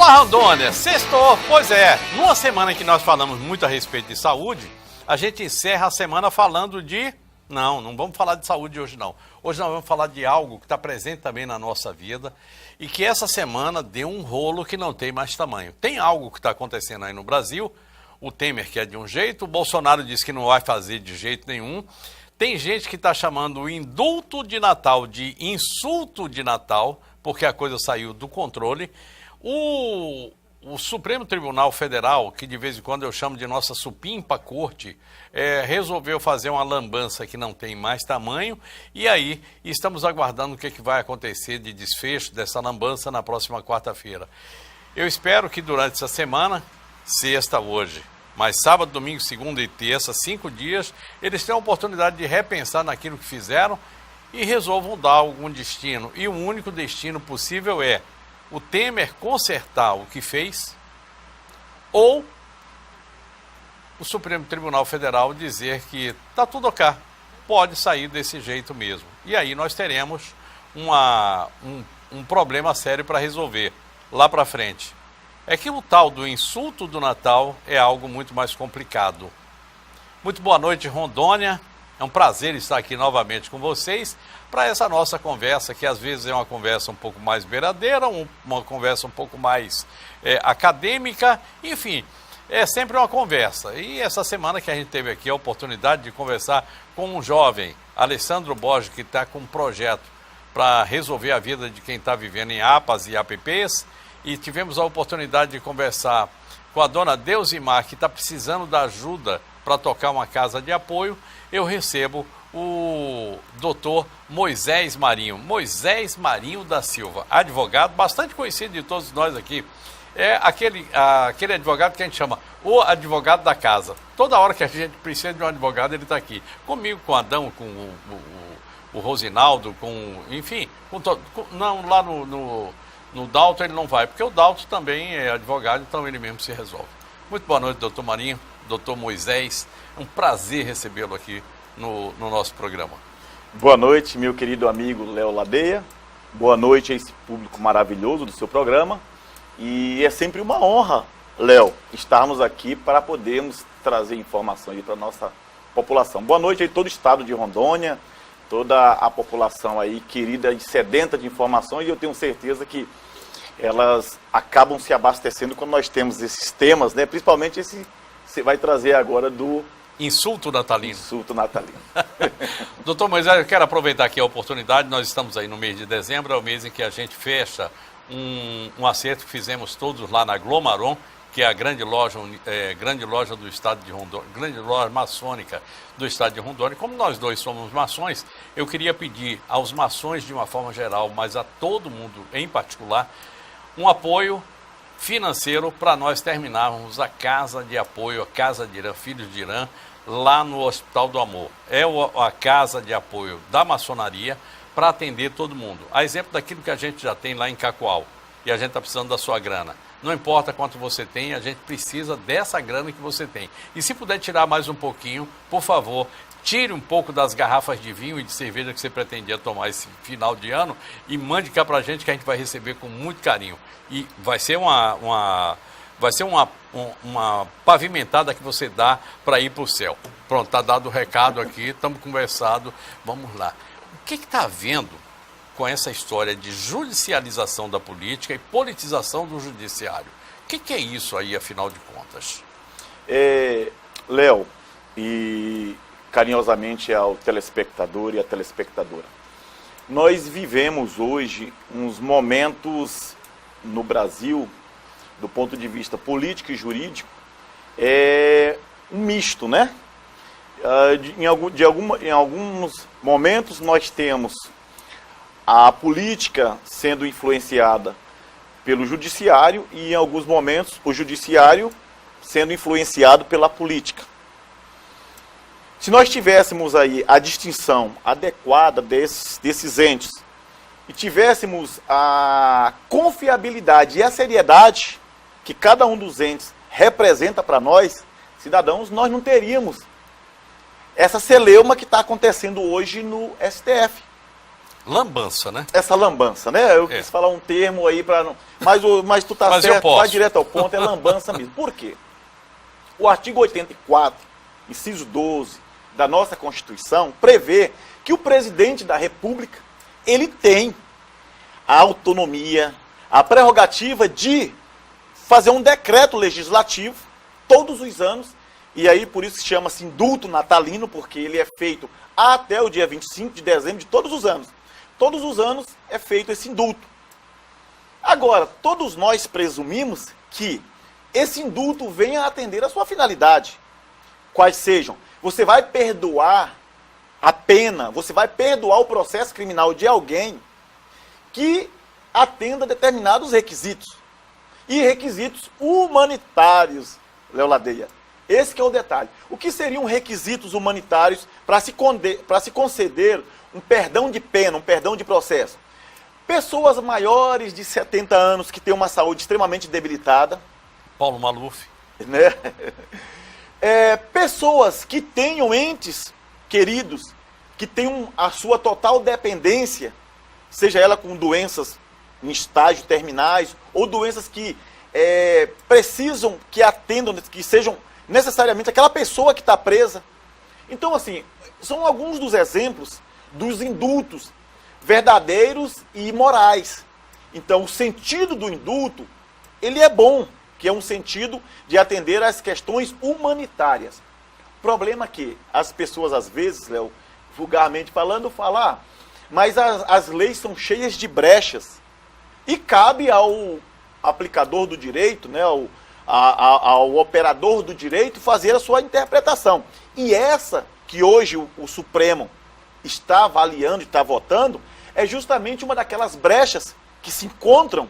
Olá, Rondônia! Sextou! Pois é, numa semana em que nós falamos muito a respeito de saúde, a gente encerra a semana falando de... Não vamos falar de saúde hoje não. Hoje nós vamos falar de algo que está presente também na nossa vida e que essa semana deu um rolo que não tem mais tamanho. Tem algo que está acontecendo aí no Brasil, o Temer quer de um jeito, o Bolsonaro diz que não vai fazer de jeito nenhum. Tem gente que está chamando o indulto de Natal de insulto de Natal, porque a coisa saiu do controle. O Supremo Tribunal Federal, que de vez em quando eu chamo de nossa supimpa corte, resolveu fazer uma lambança que não tem mais tamanho, e aí estamos aguardando o que vai acontecer de desfecho dessa lambança na próxima quarta-feira. Eu espero que durante essa semana, sexta hoje, mas sábado, domingo, segunda e terça, 5 dias, eles tenham a oportunidade de repensar naquilo que fizeram e resolvam dar algum destino. E o único destino possível é o Temer consertar o que fez ou o Supremo Tribunal Federal dizer que está tudo ok, pode sair desse jeito mesmo. E aí nós teremos um problema sério para resolver lá para frente. É que o tal do insulto do Natal é algo muito mais complicado. Muito boa noite, Rondônia. É um prazer estar aqui novamente com vocês para essa nossa conversa, que às vezes é uma conversa um pouco mais beiradeira, uma conversa um pouco mais acadêmica, enfim, é sempre uma conversa. E essa semana que a gente teve aqui a oportunidade de conversar com um jovem, Alessandro Borges, que está com um projeto para resolver a vida de quem está vivendo em APAs e APPs, e tivemos a oportunidade de conversar com a dona Deusimar, que está precisando da ajuda para tocar uma casa de apoio. Eu recebo o doutor Moisés Marinho da Silva, advogado, bastante conhecido de todos nós aqui. É aquele advogado que a gente chama o advogado da casa. Toda hora que a gente precisa de um advogado, ele está aqui. Comigo, com o Adão, com o Rosinaldo, enfim, não, lá no Dalton ele não vai, porque o Dalton também é advogado, então ele mesmo se resolve. Muito boa noite, doutor Marinho, doutor Moisés. É um prazer recebê-lo aqui no nosso programa. Boa noite, meu querido amigo Léo Ladeia. Boa noite a esse público maravilhoso do seu programa. E é sempre uma honra, Léo, estarmos aqui para podermos trazer informações para a nossa população. Boa noite a todo o estado de Rondônia, toda a população aí querida e sedenta de informações. E eu tenho certeza que elas acabam se abastecendo quando nós temos esses temas, né? Principalmente esse você vai trazer agora do insulto natalino. Insulto natalino. Doutor Moisés, eu quero aproveitar aqui a oportunidade. Nós estamos aí no mês de dezembro, é o mês em que a gente fecha um acerto que fizemos todos lá na Glomaron, que é a grande loja do estado de Rondônia, grande loja maçônica do estado de Rondônia. Como nós dois somos maçons, eu queria pedir aos maçons de uma forma geral, mas a todo mundo em particular, um apoio financeiro para nós terminarmos a casa de apoio, a Casa de Irã, Filhos de Irã, lá no Hospital do Amor. É a casa de apoio da maçonaria para atender todo mundo. A exemplo daquilo que a gente já tem lá em Cacoal, e a gente está precisando da sua grana. Não importa quanto você tem, a gente precisa dessa grana que você tem. E se puder tirar mais um pouquinho, por favor, tire um pouco das garrafas de vinho e de cerveja que você pretendia tomar esse final de ano e mande cá para a gente, que a gente vai receber com muito carinho. E vai ser uma pavimentada que você dá para ir para o céu. Pronto, está dado o recado aqui, estamos conversando, vamos lá. O que está havendo com essa história de judicialização da política e politização do judiciário? O que é isso aí, afinal de contas? Léo, e carinhosamente ao telespectador e à telespectadora, nós vivemos hoje uns momentos no Brasil, do ponto de vista político e jurídico, um misto, né? Em alguns momentos nós temos a política sendo influenciada pelo judiciário e em alguns momentos o judiciário sendo influenciado pela política. Se nós tivéssemos aí a distinção adequada desses entes e tivéssemos a confiabilidade e a seriedade que cada um dos entes representa para nós, cidadãos, nós não teríamos essa celeuma que está acontecendo hoje no STF. Lambança, né? Essa lambança, né? Eu quis falar um termo aí para não... Mas tu tá certo, vai direto ao ponto, é lambança mesmo. Por quê? O artigo 84, inciso 12 da nossa Constituição, prevê que o presidente da República, ele tem a autonomia, a prerrogativa de fazer um decreto legislativo todos os anos, e aí por isso chama-se indulto natalino, porque ele é feito até o dia 25 de dezembro de todos os anos. Todos os anos é feito esse indulto. Agora, todos nós presumimos que esse indulto venha a atender a sua finalidade. Quais sejam? Você vai perdoar a pena, você vai perdoar o processo criminal de alguém que atenda a determinados requisitos. E requisitos humanitários, Léo Ladeia. Esse que é o detalhe. O que seriam requisitos humanitários para se conceder um perdão de pena, um perdão de processo? Pessoas maiores de 70 anos que têm uma saúde extremamente debilitada. Paulo Maluf. Né? Pessoas que tenham entes queridos, que tenham a sua total dependência, seja ela com doenças em estágio terminais, ou doenças que precisam que atendam, que sejam necessariamente aquela pessoa que está presa. Então, assim, são alguns dos exemplos dos indultos verdadeiros e morais. Então, o sentido do indulto, ele é bom, que é um sentido de atender às questões humanitárias. O problema é que as pessoas, às vezes, Léo, vulgarmente falando, falam, mas as leis são cheias de brechas. E cabe ao aplicador do direito, né, ao operador do direito, fazer a sua interpretação. E essa que hoje o Supremo está avaliando e está votando, é justamente uma daquelas brechas que se encontram,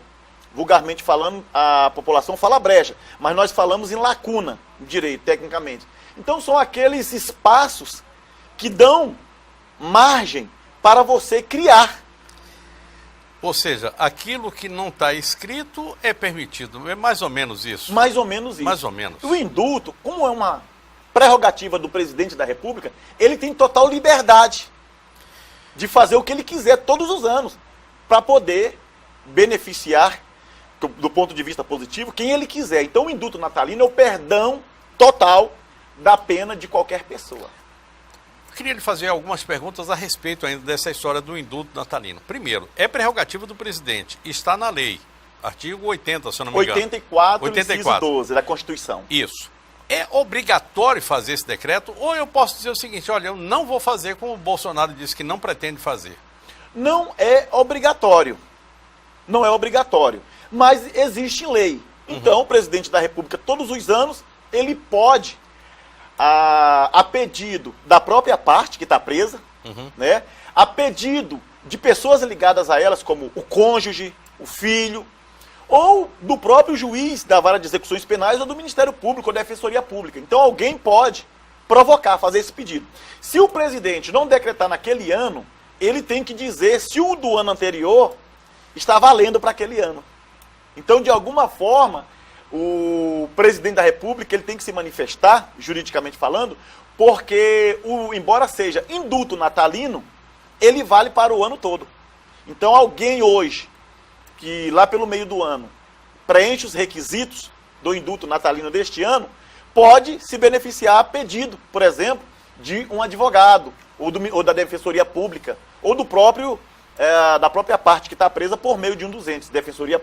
vulgarmente falando, a população fala brecha, mas nós falamos em lacuna, em direito, tecnicamente. Então são aqueles espaços que dão margem para você criar. Ou seja, aquilo que não está escrito é permitido. É mais ou menos isso. Mais ou menos isso. Mais ou menos. O indulto, como é uma prerrogativa do presidente da República, ele tem total liberdade de fazer o que ele quiser todos os anos, para poder beneficiar, do ponto de vista positivo, quem ele quiser. Então o indulto natalino é o perdão total da pena de qualquer pessoa. Queria lhe fazer algumas perguntas a respeito ainda dessa história do indulto natalino. Primeiro, é prerrogativa do presidente, está na lei, artigo 80, se eu não me engano. 84, inciso 12 da Constituição. Isso. É obrigatório fazer esse decreto, ou eu posso dizer o seguinte, olha, eu não vou fazer como o Bolsonaro disse que não pretende fazer? Não é obrigatório. Não é obrigatório. Mas existe lei. Então, o presidente da República, todos os anos, ele pode, a pedido da própria parte que está presa, né, a pedido de pessoas ligadas a elas, como o cônjuge, o filho, ou do próprio juiz da vara de execuções penais ou do Ministério Público ou da Defensoria Pública. Então alguém pode provocar, fazer esse pedido. Se o presidente não decretar naquele ano, ele tem que dizer se o do ano anterior está valendo para aquele ano. Então, de alguma forma, o presidente da República ele tem que se manifestar, juridicamente falando, porque, embora seja indulto natalino, ele vale para o ano todo. Então, alguém hoje, que lá pelo meio do ano, preenche os requisitos do indulto natalino deste ano, pode se beneficiar a pedido, por exemplo, de um advogado, ou da Defensoria Pública, ou do próprio, da própria parte que está presa por meio de um dos entes, Defensoria,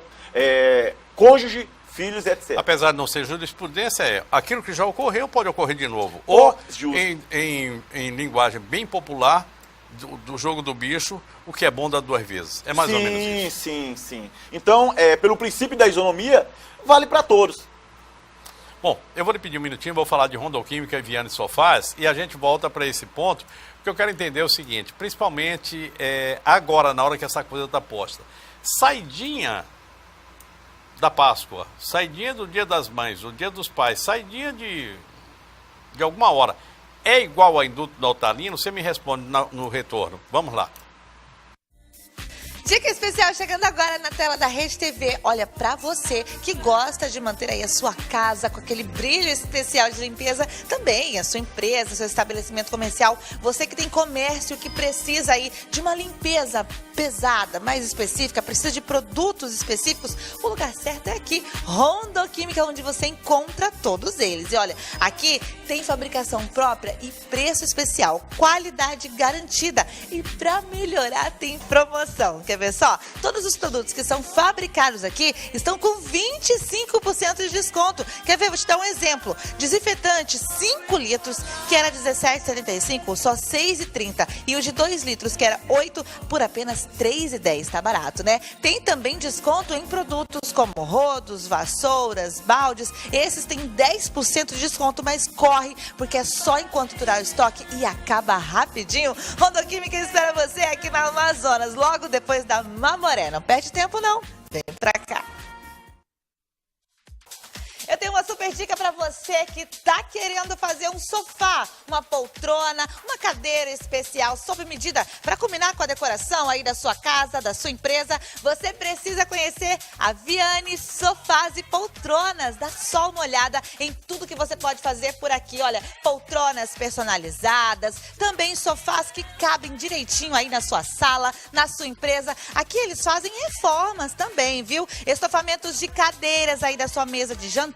cônjuge, filhos, etc. Apesar de não ser jurisprudência, aquilo que já ocorreu pode ocorrer de novo. Ou, em linguagem bem popular, do jogo do bicho, o que é bom dá duas vezes. É mais ou menos isso. Sim. Então, pelo princípio da isonomia, vale para todos. Bom, eu vou lhe pedir um minutinho, vou falar de Rondoquímica e Viane Sofás, e a gente volta para esse ponto, porque eu quero entender o seguinte, principalmente agora, na hora que essa coisa está posta. Saidinha da Páscoa, saidinha do Dia das Mães, o Dia dos Pais, saidinha de alguma hora, é igual a indulto natalino? Você me responde no retorno. Vamos lá. Dica especial chegando agora na tela da Rede TV. Olha, pra você que gosta de manter aí a sua casa com aquele brilho especial de limpeza, também a sua empresa, seu estabelecimento comercial, você que tem comércio que precisa aí de uma limpeza pesada, mais específica, precisa de produtos específicos, o lugar certo é aqui, Rondoquímica, onde você encontra todos eles. E olha, aqui tem fabricação própria e preço especial, qualidade garantida. E pra melhorar tem promoção. Quer ver só? Todos os produtos que são fabricados aqui estão com 25% de desconto. Quer ver? Vou te dar um exemplo. Desinfetante 5 litros, que era R$17,75, só R$6,30. E o de 2 litros, que era 8, por apenas R$3,10. Tá barato, né? Tem também desconto em produtos como rodos, vassouras, baldes. Esses têm 10% de desconto, mas corre, porque é só enquanto durar o estoque e acaba rapidinho. Rondoquímica espera você aqui na Amazonas, logo depois da Mamoré. Não perde tempo, não. Vem pra cá. Eu tenho uma super dica para você que tá querendo fazer um sofá, uma poltrona, uma cadeira especial sob medida para combinar com a decoração aí da sua casa, da sua empresa. Você precisa conhecer a Viane Sofás e Poltronas. Dá só uma olhada em tudo que você pode fazer por aqui. Olha, poltronas personalizadas, também sofás que cabem direitinho aí na sua sala, na sua empresa. Aqui eles fazem reformas também, viu? Estofamentos de cadeiras aí da sua mesa de jantar.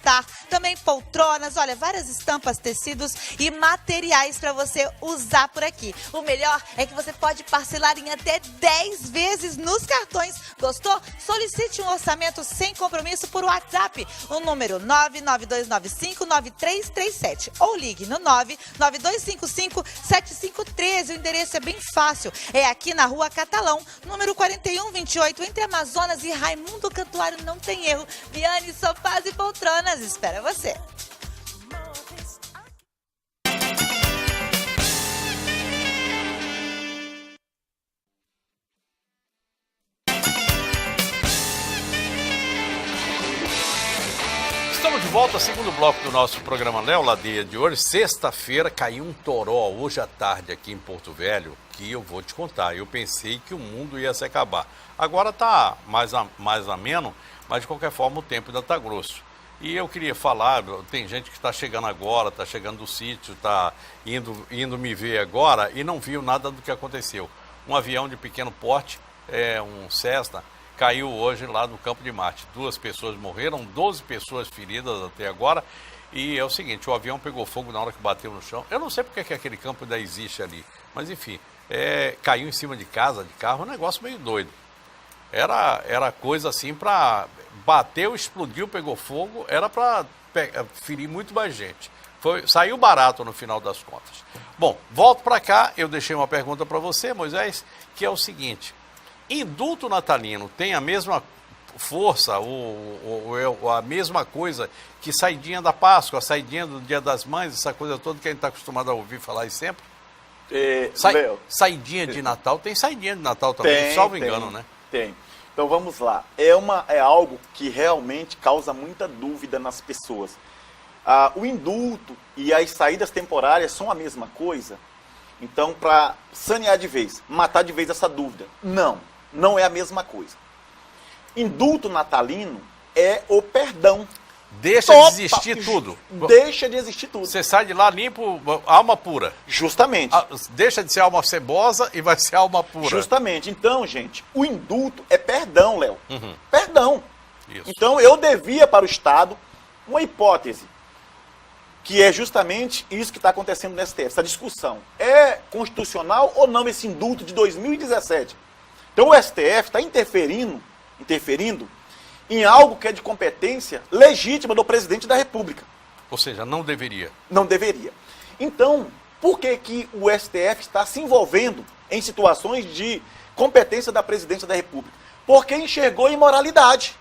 Também poltronas, olha, várias estampas, tecidos e materiais para você usar por aqui. O melhor é que você pode parcelar em até 10 vezes nos cartões. Gostou? Solicite um orçamento sem compromisso por WhatsApp. O número 992959337 ou ligue no 992557513. O endereço é bem fácil. É aqui na Rua Catalão, número 4128, entre Amazonas e Raimundo Cantuário. Não tem erro. Viane Sofás e Poltronas espera você. Estamos de volta ao segundo bloco do nosso programa Léo Ladeia de hoje. Sexta-feira caiu um toró hoje à tarde aqui em Porto Velho, que eu vou te contar. Eu pensei que o mundo ia se acabar. Agora tá mais ameno, mas de qualquer forma o tempo ainda tá grosso. E eu queria falar, tem gente que está chegando agora, está chegando do sítio, está indo me ver agora e não viu nada do que aconteceu. Um avião de pequeno porte, um Cessna, caiu hoje lá no Campo de Marte. 2 pessoas morreram, 12 pessoas feridas até agora. E é o seguinte, o avião pegou fogo na hora que bateu no chão. Eu não sei porque que aquele campo ainda existe ali, mas enfim, caiu em cima de casa, de carro, um negócio meio doido. Era coisa assim para... Bateu, explodiu, pegou fogo, era para ferir muito mais gente. Saiu barato no final das contas. Bom, volto para cá, eu deixei uma pergunta para você, Moisés, que é o seguinte: indulto natalino tem a mesma força, ou a mesma coisa que saidinha da Páscoa, saidinha do Dia das Mães, essa coisa toda que a gente está acostumado a ouvir falar aí sempre? Saidinha de Natal, tem saidinha de Natal também, salvo engano, né? Tem. Então vamos lá, é algo que realmente causa muita dúvida nas pessoas. O indulto e as saídas temporárias são a mesma coisa? Então, para sanear de vez, matar de vez essa dúvida, não é a mesma coisa. Indulto natalino é o perdão. Deixa de existir tudo. Deixa de existir tudo. Você sai de lá limpo, alma pura. Justamente. Deixa de ser alma cebosa e vai ser alma pura. Justamente. Então, gente, o indulto é perdão, Léo. Uhum. Perdão. Isso. Então, eu devia para o Estado uma hipótese, que é justamente isso que está acontecendo no STF, essa discussão. É constitucional ou não esse indulto de 2017? Então, o STF está interferindo em algo que é de competência legítima do presidente da República. Ou seja, não deveria. Não deveria. Então, por que o STF está se envolvendo em situações de competência da presidência da República? Porque enxergou imoralidade.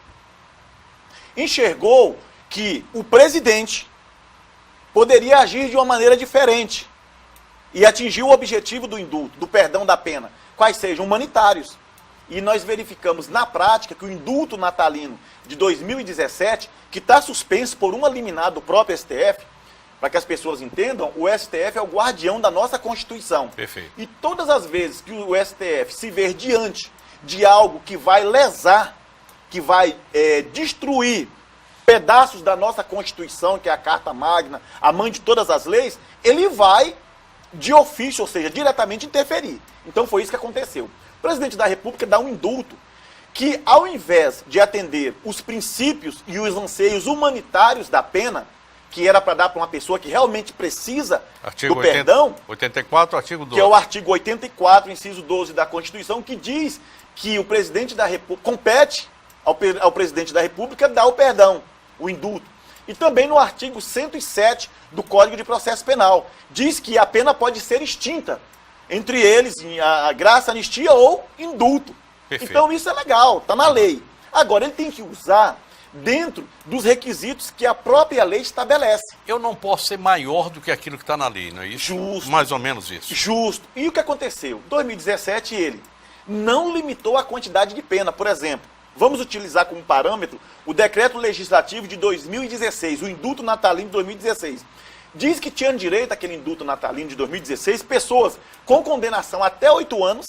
Enxergou que o presidente poderia agir de uma maneira diferente e atingir o objetivo do indulto, do perdão da pena, quais sejam humanitários. E nós verificamos na prática que o indulto natalino de 2017, que está suspenso por uma liminar do próprio STF, para que as pessoas entendam, o STF é o guardião da nossa Constituição. Perfeito. E todas as vezes que o STF se ver diante de algo que vai lesar, que vai destruir pedaços da nossa Constituição, que é a Carta Magna, a mãe de todas as leis, ele vai de ofício, ou seja, diretamente interferir. Então foi isso que aconteceu. O presidente da República dá um indulto que, ao invés de atender os princípios e os anseios humanitários da pena, que era para dar para uma pessoa que realmente precisa do perdão, 84, artigo 12. que é o artigo 84, inciso 12 da Constituição, que diz que o presidente da República compete ao presidente da República dar o perdão, o indulto. E também no artigo 107 do Código de Processo Penal, diz que a pena pode ser extinta, entre eles a graça, anistia ou indulto. Perfeito. Então isso é legal, está na lei. Agora ele tem que usar dentro dos requisitos que a própria lei estabelece. Eu não posso ser maior do que aquilo que está na lei, não é isso? Justo. Mais ou menos isso. Justo. E o que aconteceu? Em 2017 ele não limitou a quantidade de pena. Por exemplo, vamos utilizar como parâmetro o decreto legislativo de 2016, o indulto natalino de 2016. Diz que tinham direito àquele indulto natalino de 2016 pessoas com condenação até 8 anos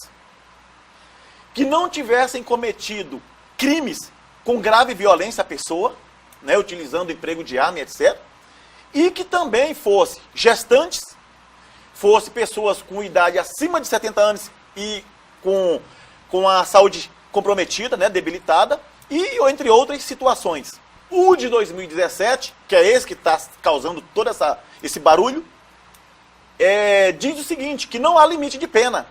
que não tivessem cometido crimes com grave violência à pessoa, né, utilizando emprego de arma, etc. E que também fosse gestantes, fosse pessoas com idade acima de 70 anos e com a saúde comprometida, né, debilitada, e entre outras situações. O de 2017, que é esse que está causando todo esse barulho, diz o seguinte, que não há limite de pena.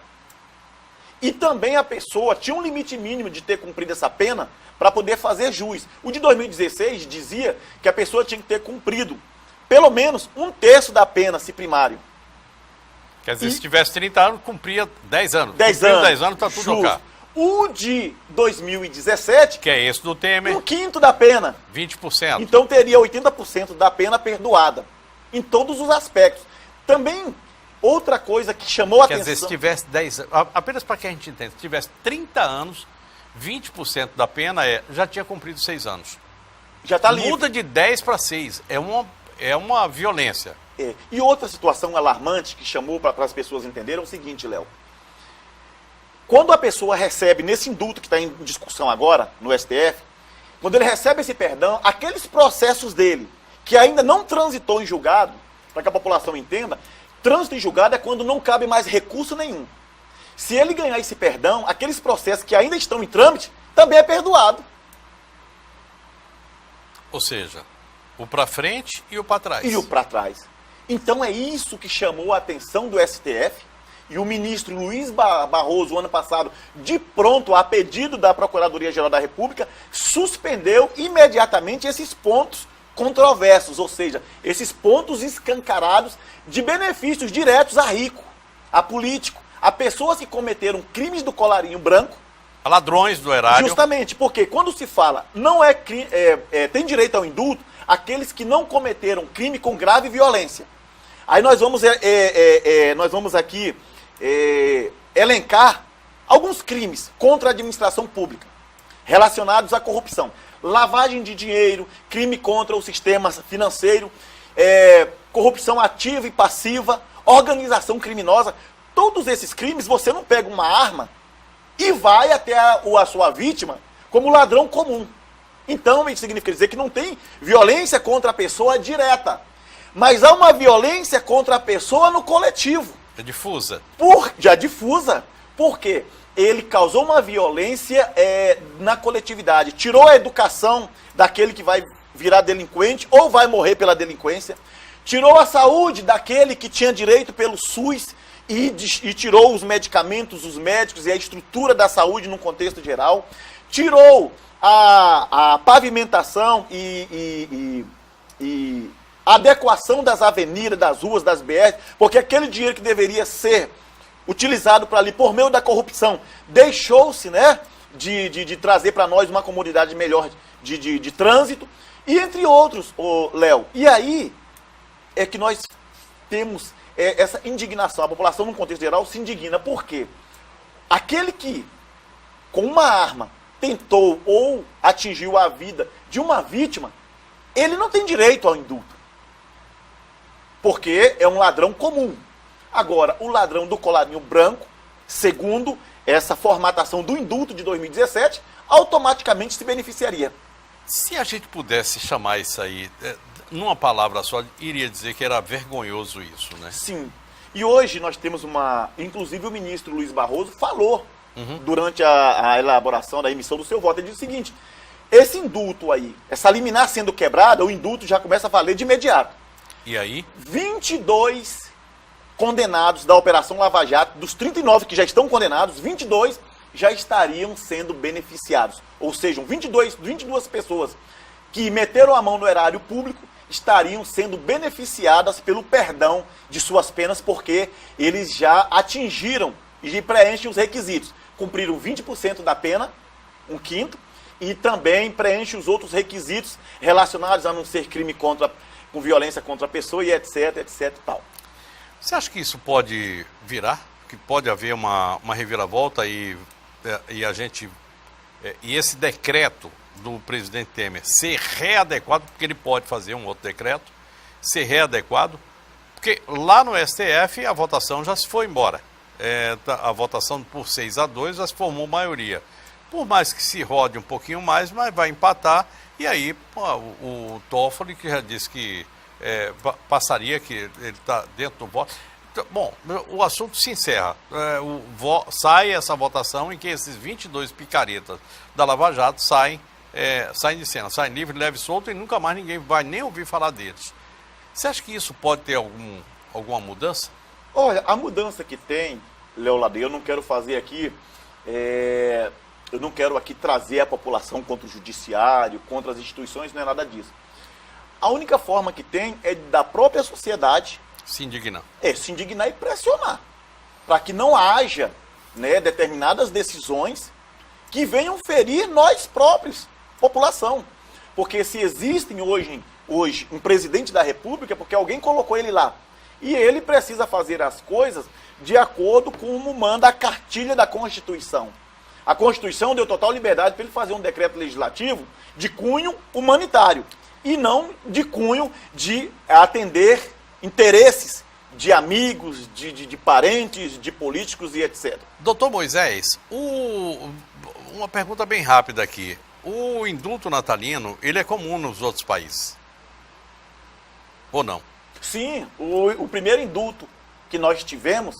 E também a pessoa tinha um limite mínimo de ter cumprido essa pena para poder fazer jus. O de 2016 dizia que a pessoa tinha que ter cumprido pelo menos 1/3 da pena, se primário. Quer dizer, se tivesse 30 anos, cumpria 10 anos. 10 Cumpriu anos. 10 anos, está tudo ok. O de 2017, Que é esse do Temer, 1/5 da pena. 20%. Então teria 80% da pena perdoada. Em todos os aspectos. Também, outra coisa que chamou a Quer atenção... dizer, se tivesse 10 anos, apenas para que a gente entenda, se tivesse 30 anos, 20% da pena já tinha cumprido 6 anos. Já está livre. Muda de 10 para 6. É uma violência. E outra situação alarmante que chamou para as pessoas entenderem é o seguinte, Léo. Quando a pessoa recebe, nesse indulto que está em discussão agora, no STF, quando ele recebe esse perdão, aqueles processos dele, que ainda não transitou em julgado, para que a população entenda, trânsito em julgado é quando não cabe mais recurso nenhum. Se ele ganhar esse perdão, aqueles processos que ainda estão em trâmite, também é perdoado. Ou seja, o para frente e o para trás. E o para trás. Então é isso que chamou a atenção do STF, e o ministro Luiz Barroso, ano passado, de pronto, a pedido da Procuradoria-Geral da República, suspendeu imediatamente esses pontos controversos, ou seja, esses pontos escancarados de benefícios diretos a rico, a político, a pessoas que cometeram crimes do colarinho branco. A ladrões do erário. Justamente, porque quando se fala tem direito ao indulto aqueles que não cometeram crime com grave violência. Aí nós vamos aqui elencar alguns crimes contra a administração pública relacionados à corrupção. Lavagem de dinheiro, crime contra o sistema financeiro, corrupção ativa e passiva, organização criminosa. Todos esses crimes, você não pega uma arma e vai até a sua vítima como ladrão comum. Então, isso significa dizer que não tem violência contra a pessoa direta, mas há uma violência contra a pessoa no coletivo. É difusa. Já difusa. Por quê? Ele causou uma violência na coletividade. Tirou a educação daquele que vai virar delinquente ou vai morrer pela delinquência. Tirou a saúde daquele que tinha direito pelo SUS e tirou os medicamentos, os médicos e a estrutura da saúde num contexto geral. Tirou a pavimentação e a adequação das avenidas, das ruas, das BR, porque aquele dinheiro que deveria ser utilizado para ali por meio da corrupção, deixou-se, né, de trazer para nós uma comunidade melhor de trânsito, e entre outros, Léo. E aí é que nós temos essa indignação. A população, no contexto geral, se indigna. Por quê? Aquele que, com uma arma, tentou ou atingiu a vida de uma vítima, ele não tem direito ao indulto. Porque é um ladrão comum. Agora, o ladrão do colarinho branco, segundo essa formatação do indulto de 2017, automaticamente se beneficiaria. Se a gente pudesse chamar isso aí, numa palavra só, iria dizer que era vergonhoso isso, né? Sim. E hoje nós temos inclusive o ministro Luiz Barroso falou, durante a elaboração da emissão do seu voto, ele disse o seguinte: esse indulto aí, essa liminar sendo quebrada, o indulto já começa a valer de imediato. E aí? 22 condenados da Operação Lava Jato, dos 39 que já estão condenados, 22 já estariam sendo beneficiados. Ou seja, 22 pessoas que meteram a mão no erário público estariam sendo beneficiadas pelo perdão de suas penas, porque eles já atingiram e preenchem os requisitos. Cumpriram 20% da pena, 1/5, e também preenchem os outros requisitos relacionados a não ser crime com violência contra a pessoa e etc, etc e tal. Você acha que isso pode virar? Que pode haver uma reviravolta e esse decreto do presidente Temer ser readequado, porque ele pode fazer um outro decreto, ser readequado, porque lá no STF a votação já se foi embora. A votação por 6-2 já se formou maioria. Por mais que se rode um pouquinho mais, mas vai empatar, e aí o Toffoli, que já disse que passaria, que ele está dentro do voto. Então, bom, o assunto se encerra. Sai essa votação em que esses 22 picaretas da Lava Jato saem de cena, saem livre, leve e solto, e nunca mais ninguém vai nem ouvir falar deles. Você acha que isso pode ter alguma mudança? Olha, a mudança que tem, Leolade, eu não quero fazer aqui, eu não quero aqui trazer a população contra o judiciário, contra as instituições, não é nada disso. A única forma que tem é da própria sociedade se indignar. Se indignar e pressionar, para que não haja, né, determinadas decisões que venham ferir nós próprios, população. Porque se existem hoje um presidente da República, é porque alguém colocou ele lá. E ele precisa fazer as coisas de acordo com como manda a cartilha da Constituição. A Constituição deu total liberdade para ele fazer um decreto legislativo de cunho humanitário e não de cunho de atender interesses de amigos, de parentes, de políticos e etc. Doutor Moisés, uma pergunta bem rápida aqui. O indulto natalino, ele é comum nos outros países? Ou não? Sim, o primeiro indulto que nós tivemos,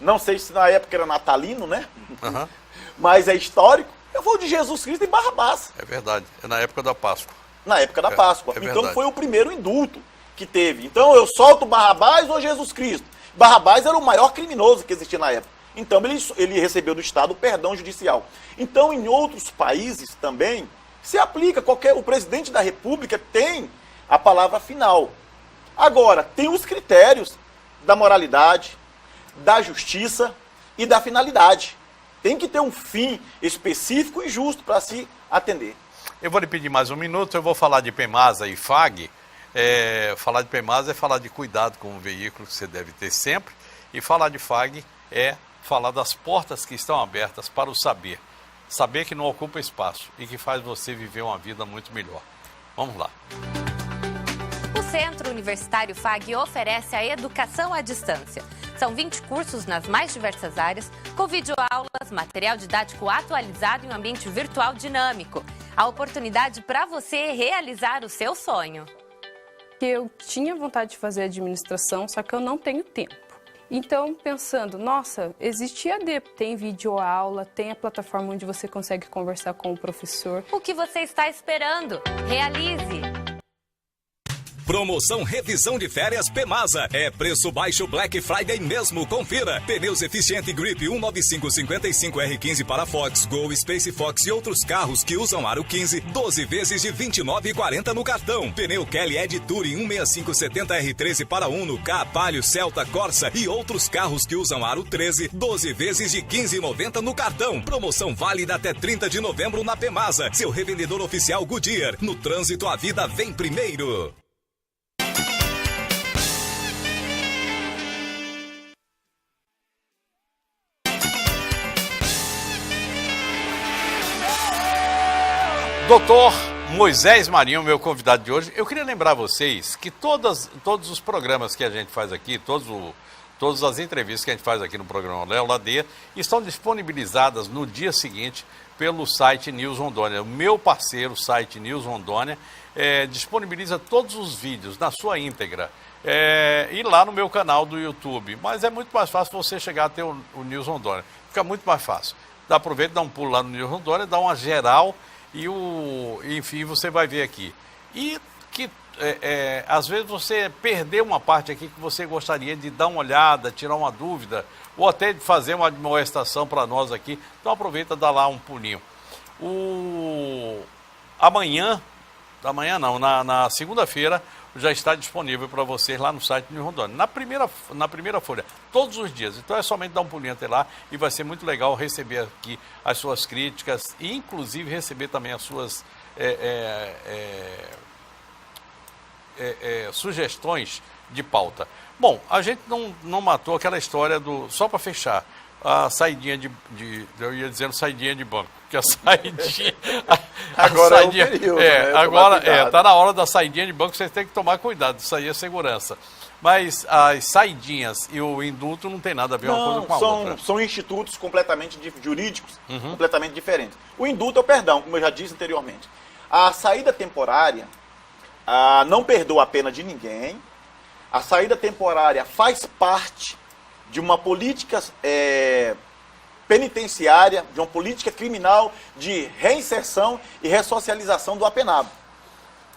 não sei se na época era natalino, né? Uhum. Mas é histórico, eu vou de Jesus Cristo e Barrabás. É verdade, é na época da Páscoa. Na época da Páscoa. É então foi o primeiro indulto que teve. Então eu solto Barrabás ou Jesus Cristo? Barrabás era o maior criminoso que existia na época. Então ele recebeu do Estado o perdão judicial. Então em outros países também se aplica, o presidente da República tem a palavra final. Agora, tem os critérios da moralidade, da justiça e da finalidade. Tem que ter um fim específico e justo para se atender. Eu vou lhe pedir mais um minuto, eu vou falar de PEMASA e FAG. Falar de PEMASA é falar de cuidado com o veículo que você deve ter sempre. E falar de FAG é falar das portas que estão abertas para o saber. Saber que não ocupa espaço e que faz você viver uma vida muito melhor. Vamos lá. O Centro Universitário FAG oferece a educação à distância. São 20 cursos nas mais diversas áreas, com videoaulas, material didático atualizado em um ambiente virtual dinâmico. A oportunidade para você realizar o seu sonho. Eu tinha vontade de fazer administração, só que eu não tenho tempo. Então, pensando, nossa, existe EAD, tem videoaula, tem a plataforma onde você consegue conversar com o professor. O que você está esperando? Realize! Promoção Revisão de Férias PEMASA. É preço baixo Black Friday mesmo. Confira. Pneus Eficiente Grip 19555R15 para Fox, Gol, Space Fox e outros carros que usam aro 15, 12 vezes de R$ 29,40 no cartão. Pneu Kelly Ed Touring 16570R13 para Uno, K, Palio, Celta, Corsa e outros carros que usam aro 13, 12 vezes de R$ 15,90 no cartão. Promoção válida até 30 de novembro na PEMASA. Seu revendedor oficial Goodyear. No trânsito, a vida vem primeiro. Doutor Moisés Marinho, meu convidado de hoje. Eu queria lembrar vocês que todos os programas que a gente faz aqui, todos todas as entrevistas que a gente faz aqui no programa Léo Ladeia estão disponibilizadas no dia seguinte pelo site News Rondônia. O meu parceiro, site News Rondônia, disponibiliza todos os vídeos na sua íntegra. E lá no meu canal do YouTube. Mas é muito mais fácil você chegar a ter o News Rondônia. Fica muito mais fácil. Aproveita, dá um pulo lá no News Rondônia, dá uma geral enfim, você vai ver aqui. E que às vezes você perdeu uma parte aqui que você gostaria de dar uma olhada, tirar uma dúvida, ou até de fazer uma admoestação para nós aqui. Então aproveita e dá lá um pulinho. Na segunda-feira já está disponível para vocês lá no site do News Rondônia. Na primeira folha, todos os dias. Então é somente dar um pulinho até lá e vai ser muito legal receber aqui as suas críticas e inclusive receber também as suas sugestões de pauta. Bom, a gente não matou aquela história só para fechar, a saidinha eu ia dizendo saidinha de banco, que a saidinha... Agora saidinha, é o período, né? Agora tá na hora da saidinha de banco, vocês têm que tomar cuidado, isso aí é segurança. Mas as saidinhas e o indulto não tem nada a ver uma coisa com a outra. São institutos completamente jurídicos, completamente diferentes. O indulto é o perdão, como eu já disse anteriormente. A saída temporária não perdoa a pena de ninguém. A saída temporária faz parte de uma política penitenciária, de uma política criminal de reinserção e ressocialização do apenado.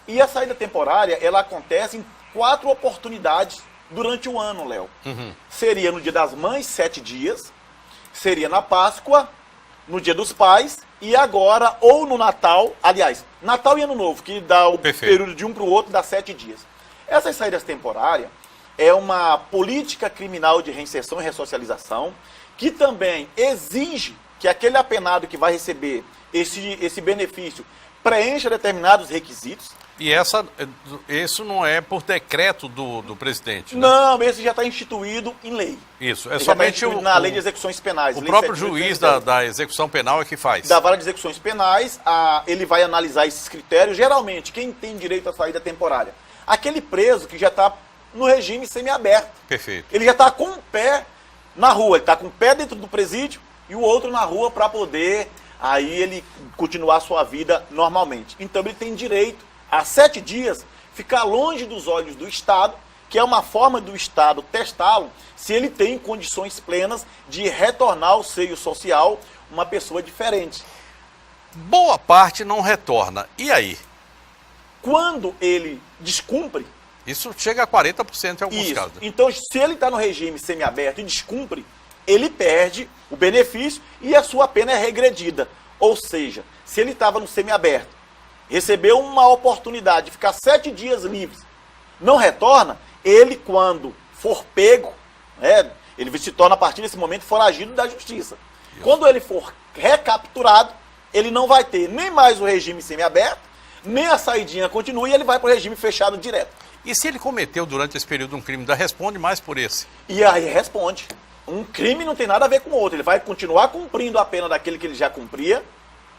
E a saída temporária, ela acontece em 4 oportunidades durante o ano, Léo. Seria no Dia das Mães, 7 dias, seria na Páscoa, no Dia dos Pais, e agora, ou no Natal, aliás, Natal e Ano Novo, que dá o período de um para o outro, dá 7 dias. Essas saídas temporárias é uma política criminal de reinserção e ressocialização, que também exige que aquele apenado que vai receber esse benefício preencha determinados requisitos. E isso não é por decreto do presidente, né? Não, esse já está instituído em lei. Isso, é ele somente na lei de execuções penais. O próprio juiz da execução penal é que faz. Da vara de execuções penais, ele vai analisar esses critérios. Geralmente, quem tem direito à saída temporária? Aquele preso que já está no regime semiaberto. Perfeito. Ele já está com um pé na rua, ele está com um pé dentro do presídio e o outro na rua para poder aí ele continuar a sua vida normalmente. Então ele tem direito a 7 dias ficar longe dos olhos do Estado, que é uma forma do Estado testá-lo se ele tem condições plenas de retornar ao seio social uma pessoa diferente. Boa parte não retorna. E aí? Quando ele descumpre... Isso chega a 40% em alguns casos. Então, se ele está no regime semiaberto e descumpre, ele perde o benefício e a sua pena é regredida. Ou seja, se ele estava no semiaberto, recebeu uma oportunidade de ficar 7 dias livres, não retorna, ele, quando for pego, ele se torna, a partir desse momento, foragido da justiça. Isso. Quando ele for recapturado, ele não vai ter nem mais o regime semiaberto, nem a saidinha continua e ele vai para o regime fechado direto. E se ele cometeu durante esse período um crime, ainda responde mais por esse? E aí responde. Um crime não tem nada a ver com o outro. Ele vai continuar cumprindo a pena daquele que ele já cumpria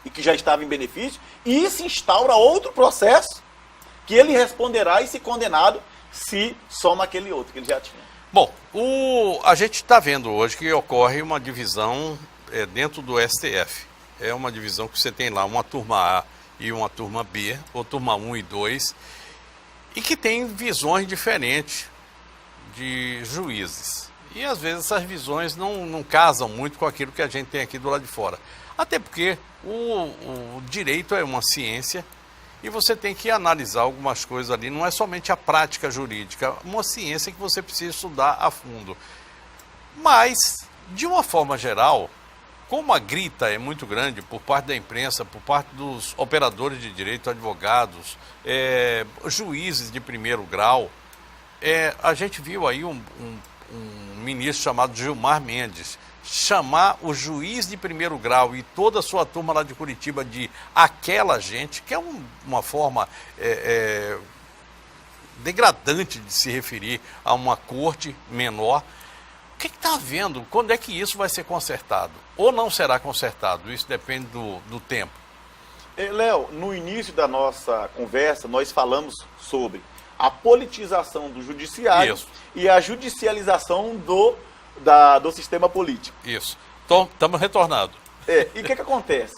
e que já estava em benefício, e se instaura outro processo que ele responderá e se condenado se soma aquele outro que ele já tinha. Bom, a gente está vendo hoje que ocorre uma divisão dentro do STF. É uma divisão que você tem lá uma turma A e uma turma B, ou turma 1 e 2, e que tem visões diferentes de juízes. E às vezes essas visões não casam muito com aquilo que a gente tem aqui do lado de fora. Até porque o direito é uma ciência e você tem que analisar algumas coisas ali. Não é somente a prática jurídica, é uma ciência que você precisa estudar a fundo. Mas, de uma forma geral, como a grita é muito grande por parte da imprensa, por parte dos operadores de direito, advogados, juízes de primeiro grau, a gente viu aí um ministro chamado Gilmar Mendes chamar o juiz de primeiro grau e toda a sua turma lá de Curitiba de aquela gente, que é uma forma degradante de se referir a uma corte menor. O que está havendo? Quando é que isso vai ser consertado? Ou não será consertado? Isso depende do tempo. Léo, no início da nossa conversa, nós falamos sobre a politização do judiciário Isso. e a judicialização do sistema político. Isso. Então, estamos retornando. E o que acontece?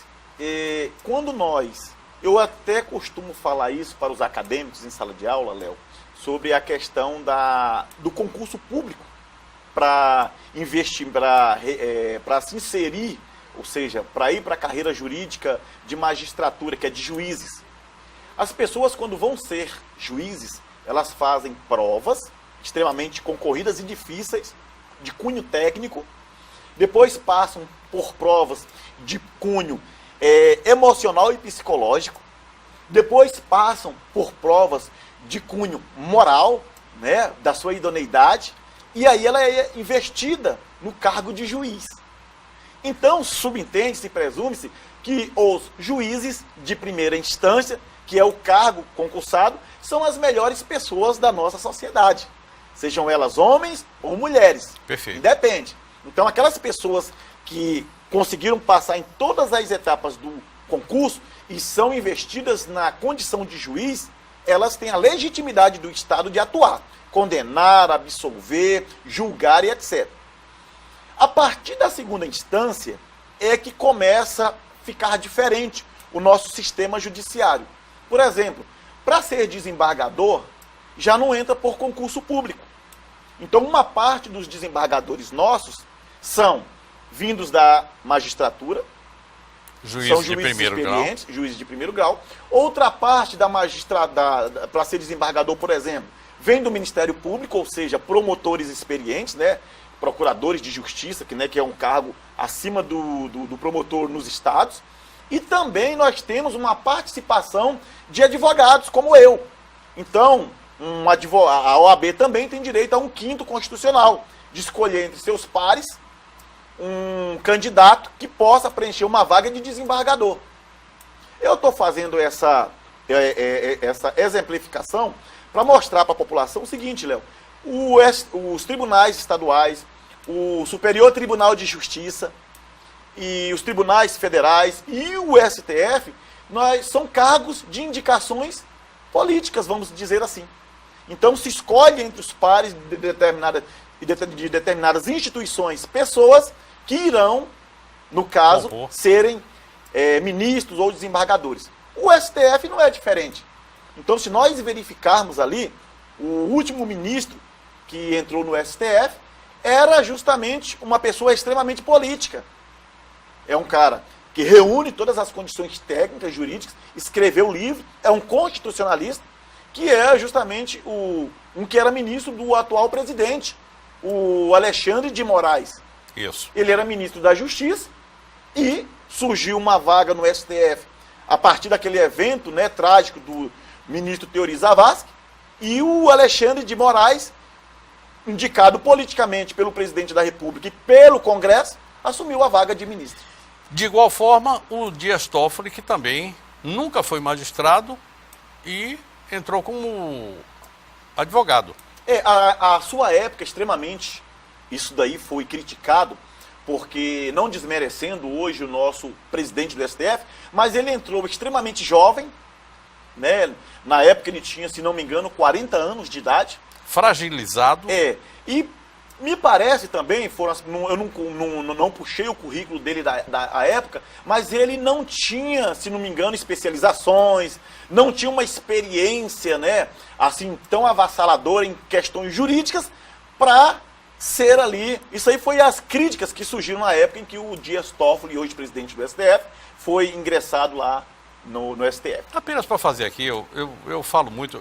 Quando eu até costumo falar isso para os acadêmicos em sala de aula, Léo, sobre a questão do concurso público para investir, para se inserir, ou seja, para ir para a carreira jurídica de magistratura, que é de juízes. As pessoas, quando vão ser juízes, elas fazem provas extremamente concorridas e difíceis, de cunho técnico, depois passam por provas de cunho emocional e psicológico, depois passam por provas de cunho moral, né, da sua idoneidade, e aí ela é investida no cargo de juiz. Então, subentende-se e presume-se que os juízes de primeira instância, que é o cargo concursado, são as melhores pessoas da nossa sociedade. Sejam elas homens ou mulheres. Perfeito. Independe. Então, aquelas pessoas que conseguiram passar em todas as etapas do concurso e são investidas na condição de juiz, elas têm a legitimidade do Estado de atuar, condenar, absolver, julgar e etc. A partir da segunda instância é que começa a ficar diferente o nosso sistema judiciário. Por exemplo, para ser desembargador, já não entra por concurso público. Então, uma parte dos desembargadores nossos são vindos da magistratura, são juízes de primeiro experientes, grau. juízes de primeiro grau. Outra parte da magistratura, para ser desembargador, por exemplo, vem do Ministério Público, ou seja, promotores experientes, né? Procuradores de justiça, que é um cargo acima do promotor nos estados. E também nós temos uma participação de advogados, como eu. Então, a OAB também tem direito a um quinto constitucional, de escolher entre seus pares um candidato que possa preencher uma vaga de desembargador. Eu estou fazendo essa exemplificação para mostrar para a população o seguinte, Léo. Os tribunais estaduais, o Superior Tribunal de Justiça e os tribunais federais e o STF, são cargos de indicações políticas, vamos dizer assim. Então se escolhe entre os pares de determinadas instituições pessoas que irão, no caso, serem ministros ou desembargadores. O STF não é diferente. Então, se nós verificarmos ali, o último ministro que entrou no STF era justamente uma pessoa extremamente política. É um cara que reúne todas as condições técnicas, jurídicas, escreveu livro, é um constitucionalista, que é justamente um que era ministro do atual presidente, o Alexandre de Moraes. Isso. Ele era ministro da Justiça e surgiu uma vaga no STF a partir daquele evento, né, trágico do ministro Teori Zavascki, e o Alexandre de Moraes, indicado politicamente pelo presidente da República e pelo Congresso, assumiu a vaga de ministro. De igual forma, o Dias Toffoli, que também nunca foi magistrado e entrou como advogado. A sua época, extremamente, isso daí foi criticado, porque, não desmerecendo hoje o nosso presidente do STF, mas ele entrou extremamente jovem, né? Na época ele tinha, se não me engano, 40 anos de idade. Fragilizado. E me parece também, eu não puxei o currículo dele da época, mas ele não tinha, se não me engano, especializações, não tinha uma experiência, né, assim, tão avassaladora em questões jurídicas para ser ali. Isso aí foi as críticas que surgiram na época em que o Dias Toffoli, hoje presidente do STF, foi ingressado lá no STF. Apenas para fazer aqui, eu falo muito,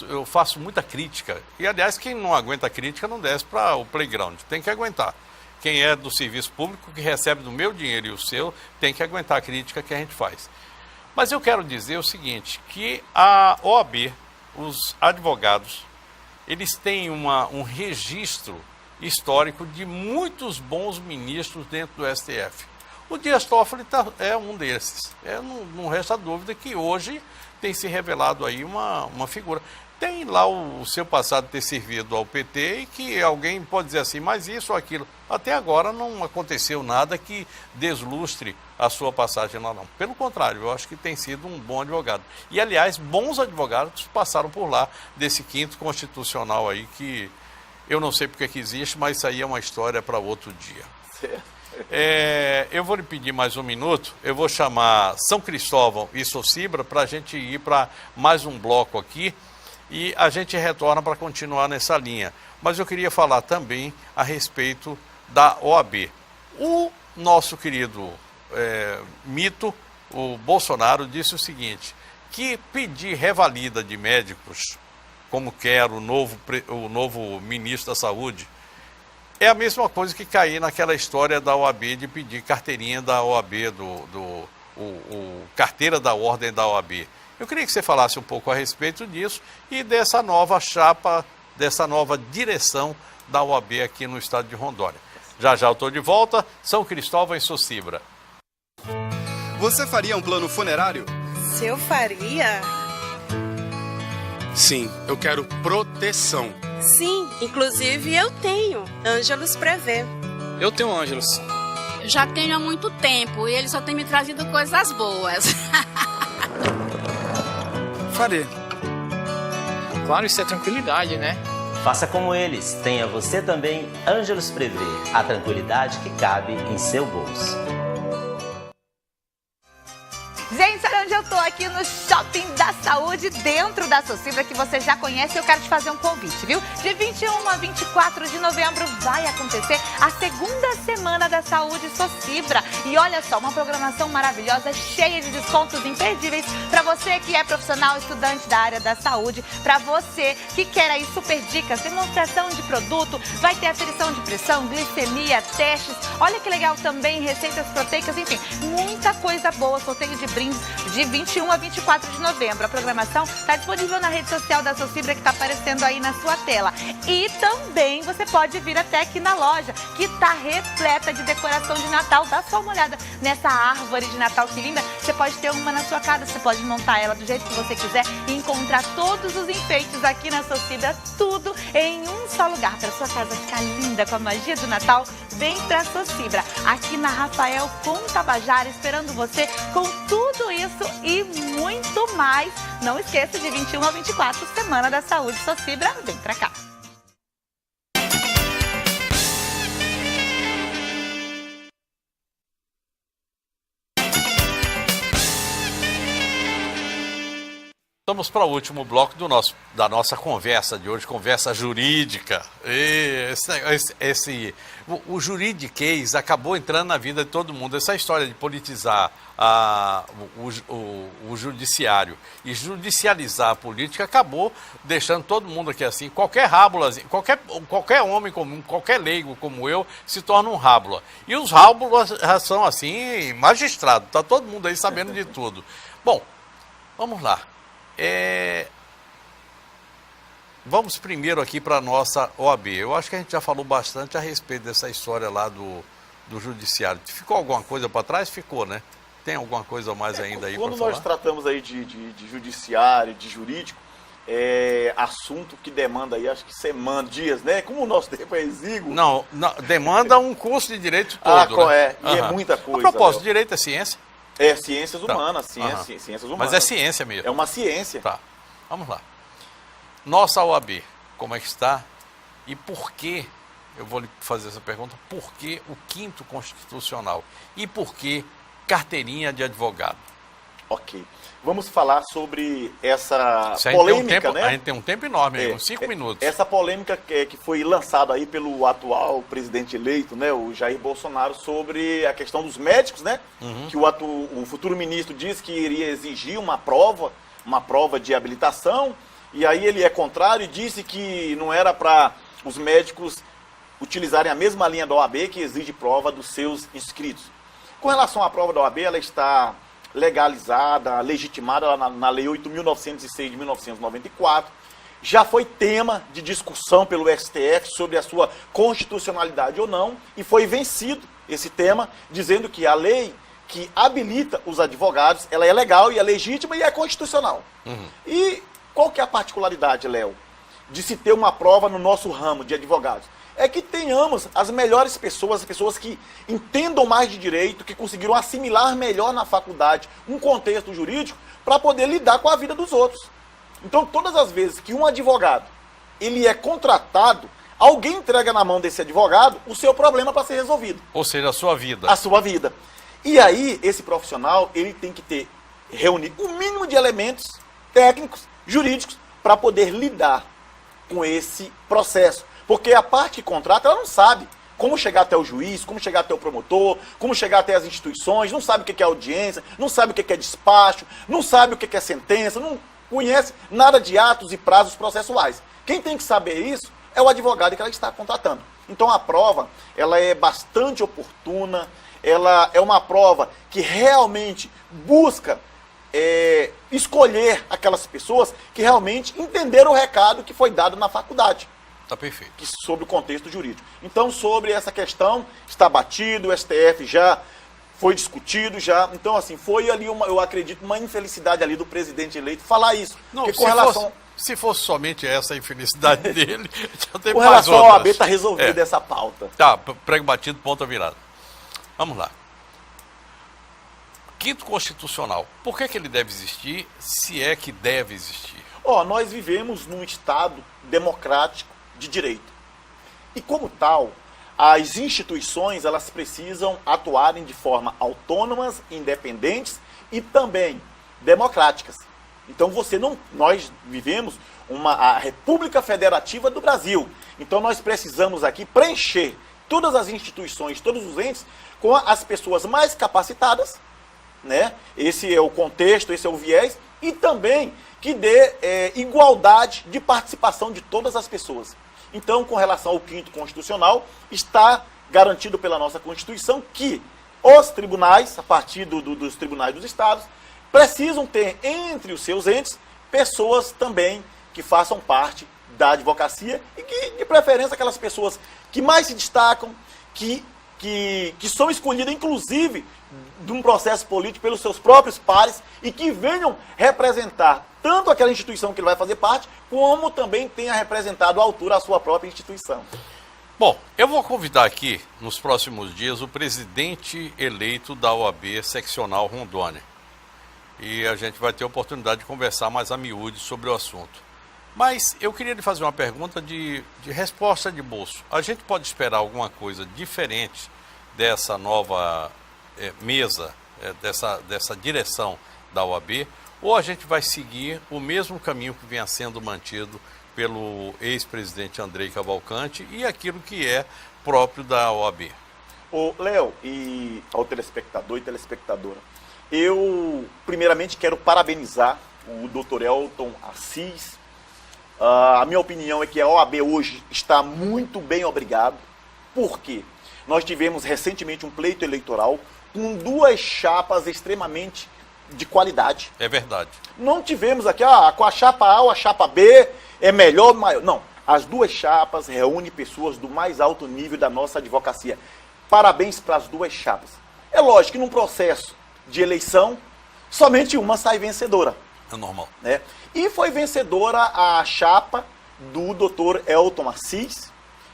eu faço muita crítica. E, aliás, quem não aguenta a crítica não desce para o playground. Tem que aguentar. Quem é do serviço público, que recebe do meu dinheiro e o seu, tem que aguentar a crítica que a gente faz. Mas eu quero dizer o seguinte, que a OAB, os advogados, eles têm um registro histórico de muitos bons ministros dentro do STF. O Dias Toffoli é um desses. Não resta dúvida que hoje tem se revelado aí uma figura. tem lá o seu passado ter servido ao PT e que alguém pode dizer assim, mas isso ou aquilo. Até agora não aconteceu nada que deslustre a sua passagem lá, não. Pelo contrário, eu acho que tem sido um bom advogado. E, aliás, bons advogados passaram por lá desse quinto constitucional aí que eu não sei porque que existe, mas isso aí é uma história para outro dia. Certo. Eu vou lhe pedir mais um minuto, eu vou chamar São Cristóvão e Socibra para a gente ir para mais um bloco aqui e a gente retorna para continuar nessa linha. Mas eu queria falar também a respeito da OAB. O nosso querido mito, o Bolsonaro, disse o seguinte, que pedir revalida de médicos, como quer o novo ministro da Saúde, é a mesma coisa que cair naquela história da OAB de pedir carteirinha da OAB, carteira da ordem da OAB. Eu queria que você falasse um pouco a respeito disso e dessa nova chapa, dessa nova direção da OAB aqui no estado de Rondônia. Já já eu estou de volta, São Cristóvão e Socibra. Você faria um plano funerário? Se eu faria? Sim, eu quero proteção. Sim, inclusive eu tenho. Ângelos prevê. Eu tenho Ângelos. Eu já tenho há muito tempo e ele só tem me trazido coisas boas. Faria. Claro, isso é tranquilidade, né? Faça como eles. Tenha você também Ângelos Prevê, a tranquilidade que cabe em seu bolso. Gente, sabe onde eu tô? Aqui no Shopping da Saúde, dentro da Socibra, que você já conhece. Eu quero te fazer um convite, viu? De 21 a 24 de novembro vai acontecer a segunda semana da Saúde Socibra. E olha só, uma programação maravilhosa, cheia de descontos imperdíveis para você que é profissional, estudante da área da saúde, para você que quer aí super dicas, demonstração de produto, vai ter aferição de pressão, glicemia, testes. Olha que legal também, receitas proteicas, enfim, muita coisa boa, sorteio de brindes de 21 a 24 de novembro. A programação está disponível na rede social da Socibra, que está aparecendo aí na sua tela. E também você pode vir até aqui na loja, que está repleta de decoração de Natal. Dá só uma olhada nessa árvore de Natal, que linda. Você pode ter uma na sua casa, você pode montar ela do jeito que você quiser e encontrar todos os enfeites aqui na Socibra, tudo em um só lugar. Para sua casa ficar linda com a magia do Natal, vem para a Socibra, aqui na Rafael com Tabajara, esperando você com tudo isso e muito mais. Não esqueça, de 21 a 24, Semana da Saúde Socibra, vem pra cá. Vamos para o último bloco da nossa conversa de hoje, conversa jurídica. O juridiquês acabou entrando na vida de todo mundo. Essa história de politizar o judiciário e judicializar a política acabou deixando todo mundo aqui assim. Qualquer rábulazinho, qualquer homem comum, qualquer leigo como eu, se torna um rábula. E os rábulas são assim, magistrados. Está todo mundo aí sabendo de tudo. Bom, vamos lá. Vamos primeiro aqui para a nossa OAB. Eu acho que a gente já falou bastante a respeito dessa história lá do judiciário. Ficou alguma coisa para trás? Ficou, né? Tem alguma coisa a mais ainda aí para falar? Quando nós tratamos aí de judiciário, de jurídico, assunto que demanda aí, acho que semanas, dias, né? Como o nosso tempo é exíguo. Não, demanda um curso de direito todo, né? E é muita coisa. A propósito, direito é ciência? É ciências humanas, ciências humanas. Mas é ciência mesmo. É uma ciência. Tá, vamos lá. Nossa OAB, como é que está? E por que, eu vou lhe fazer essa pergunta, por que o quinto constitucional? E por que carteirinha de advogado? Ok. Vamos falar sobre essa polêmica, né? A gente tem um tempo enorme, uns 5 minutos. Essa polêmica que foi lançada aí pelo atual presidente eleito, né, o Jair Bolsonaro, sobre a questão dos médicos, né? Uhum. Que o futuro ministro disse que iria exigir uma prova de habilitação, e aí ele é contrário e disse que não era para os médicos utilizarem a mesma linha da OAB, que exige prova dos seus inscritos. Com relação à prova da OAB, ela está legalizada, legitimada na Lei 8.906 de 1994, já foi tema de discussão pelo STF sobre a sua constitucionalidade ou não, e foi vencido esse tema, dizendo que a lei que habilita os advogados, ela é legal e é legítima e é constitucional. Uhum. E Qual que é a particularidade, Léo, de se ter uma prova no nosso ramo de advogados? É que tenhamos as melhores pessoas, as pessoas que entendam mais de direito, que conseguiram assimilar melhor na faculdade um contexto jurídico para poder lidar com a vida dos outros. Então, todas as vezes que um advogado ele é contratado, alguém entrega na mão desse advogado o seu problema para ser resolvido. Ou seja, a sua vida. A sua vida. E aí, esse profissional, ele tem que reunir o mínimo de elementos técnicos, jurídicos, para poder lidar com esse processo. Porque a parte que contrata, ela não sabe como chegar até o juiz, como chegar até o promotor, como chegar até as instituições, não sabe o que é audiência, não sabe o que é despacho, não sabe o que é sentença, não conhece nada de atos e prazos processuais. Quem tem que saber isso é o advogado que ela está contratando. Então a prova, ela é bastante oportuna, ela é uma prova que realmente busca escolher aquelas pessoas que realmente entenderam o recado que foi dado na faculdade. Tá perfeito. Sobre o contexto jurídico. Então, sobre essa questão, está batido, o STF já foi discutido, já. Então, assim, foi ali, eu acredito, uma infelicidade ali do presidente eleito falar isso. Não, porque com relação... se fosse somente essa infelicidade dele, já tem com mais relação outras. ao OAB, está resolvida essa pauta. Tá, prego batido, ponta virada. Vamos lá. Quinto constitucional. Por que ele deve existir, se é que deve existir? Nós vivemos num Estado democrático de direito. E como tal, as instituições elas precisam atuarem de forma autônomas, independentes e também democráticas. Então nós vivemos a República Federativa do Brasil. Então nós precisamos aqui preencher todas as instituições, todos os entes com as pessoas mais capacitadas, né? Esse é o contexto, esse é o viés, e também que dê igualdade de participação de todas as pessoas. Então, com relação ao quinto constitucional, está garantido pela nossa Constituição que os tribunais, a partir dos tribunais dos estados, precisam ter entre os seus entes pessoas também que façam parte da advocacia e que, de preferência, aquelas pessoas que mais se destacam, que são escolhidas, inclusive, de um processo político pelos seus próprios pares e que venham representar tanto aquela instituição que ele vai fazer parte, como também tenha representado à altura a sua própria instituição. Bom, eu vou convidar aqui, nos próximos dias, o presidente eleito da OAB Seccional Rondônia. E a gente vai ter a oportunidade de conversar mais a miúde sobre o assunto. Mas eu queria lhe fazer uma pergunta de resposta de bolso. A gente pode esperar alguma coisa diferente dessa nova mesa, dessa direção da OAB, ou a gente vai seguir o mesmo caminho que vinha sendo mantido pelo ex-presidente Andrei Cavalcante e aquilo que é próprio da OAB? Léo, e ao telespectador e telespectadora, eu primeiramente quero parabenizar o Dr. Elton Assis. A minha opinião é que a OAB hoje está muito bem, obrigado. Por quê? Nós tivemos recentemente um pleito eleitoral com duas chapas extremamente de qualidade. É verdade. Não tivemos aqui, com a chapa A ou a chapa B é melhor, maior. Não, as duas chapas reúnem pessoas do mais alto nível da nossa advocacia. Parabéns para as duas chapas. É lógico que num processo de eleição, somente uma sai vencedora. É normal. Né? E foi vencedora a chapa do Dr. Elton Assis,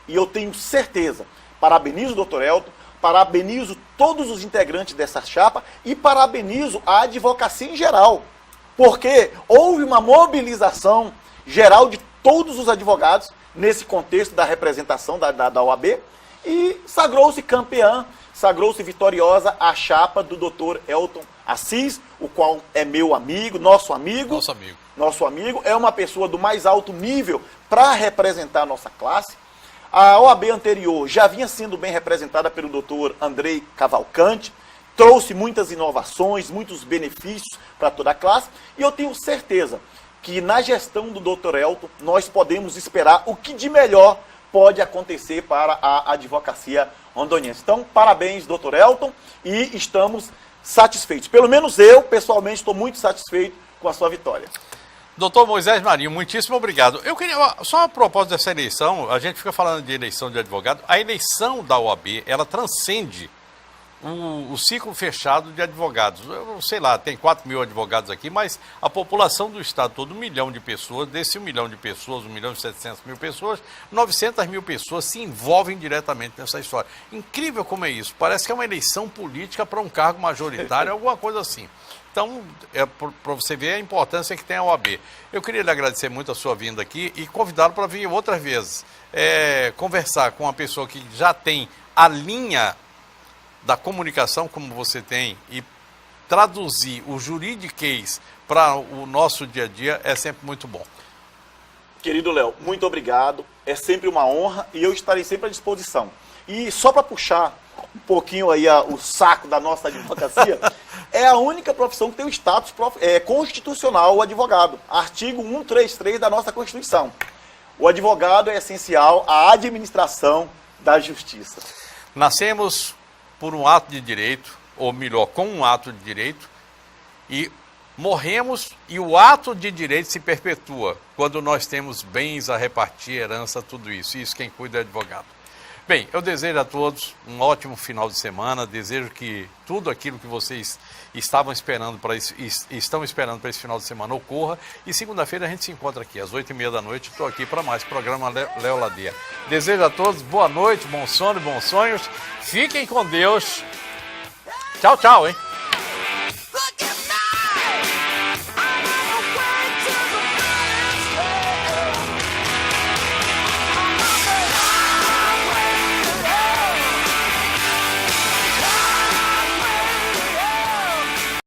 e eu tenho certeza, parabenizo o Dr. Elton, parabenizo todos os integrantes dessa chapa e parabenizo a advocacia em geral, porque houve uma mobilização geral de todos os advogados nesse contexto da representação da OAB e sagrou-se campeã, sagrou-se vitoriosa a chapa do Dr. Elton Assis, o qual é meu amigo, nosso amigo. Nosso amigo, é uma pessoa do mais alto nível para representar a nossa classe. A OAB anterior já vinha sendo bem representada pelo Dr. Andrei Cavalcante, trouxe muitas inovações, muitos benefícios para toda a classe, e eu tenho certeza que na gestão do Dr. Elton nós podemos esperar o que de melhor pode acontecer para a advocacia rondoniense. Então, parabéns, Dr. Elton, e estamos satisfeitos. Pelo menos eu, pessoalmente, estou muito satisfeito com a sua vitória. Doutor Moisés Marinho, muitíssimo obrigado. Eu queria, só a propósito dessa eleição, a gente fica falando de eleição de advogado, a eleição da OAB, ela transcende o ciclo fechado de advogados. Eu sei lá, tem 4 mil advogados aqui, mas a população do estado todo, 1 milhão de pessoas, desse 1 milhão de pessoas, 1.700.000 pessoas, 900 mil pessoas se envolvem diretamente nessa história. Incrível como é isso, parece que é uma eleição política para um cargo majoritário, alguma coisa assim. Então, para você ver a importância que tem a OAB. Eu queria lhe agradecer muito a sua vinda aqui e convidá-lo para vir outras vezes. Conversar com uma pessoa que já tem a linha da comunicação como você tem e traduzir o juridiquês para o nosso dia a dia é sempre muito bom. Querido Léo, muito obrigado. É sempre uma honra e eu estarei sempre à disposição. E só para puxar um pouquinho aí o saco da nossa advocacia, é a única profissão que tem o status constitucional, o advogado. Artigo 133 da nossa Constituição. O advogado é essencial à administração da justiça. Nascemos por um ato de direito, ou melhor, com um ato de direito, e morremos e o ato de direito se perpetua quando nós temos bens a repartir, herança, tudo isso. Isso quem cuida é advogado. Bem, eu desejo a todos um ótimo final de semana, desejo que tudo aquilo que vocês estão esperando para esse final de semana ocorra, e segunda-feira a gente se encontra aqui às 8h30 da noite, estou aqui para mais programa Léo Ladeia. Desejo a todos boa noite, bom sono e bons sonhos, fiquem com Deus, tchau, tchau, hein?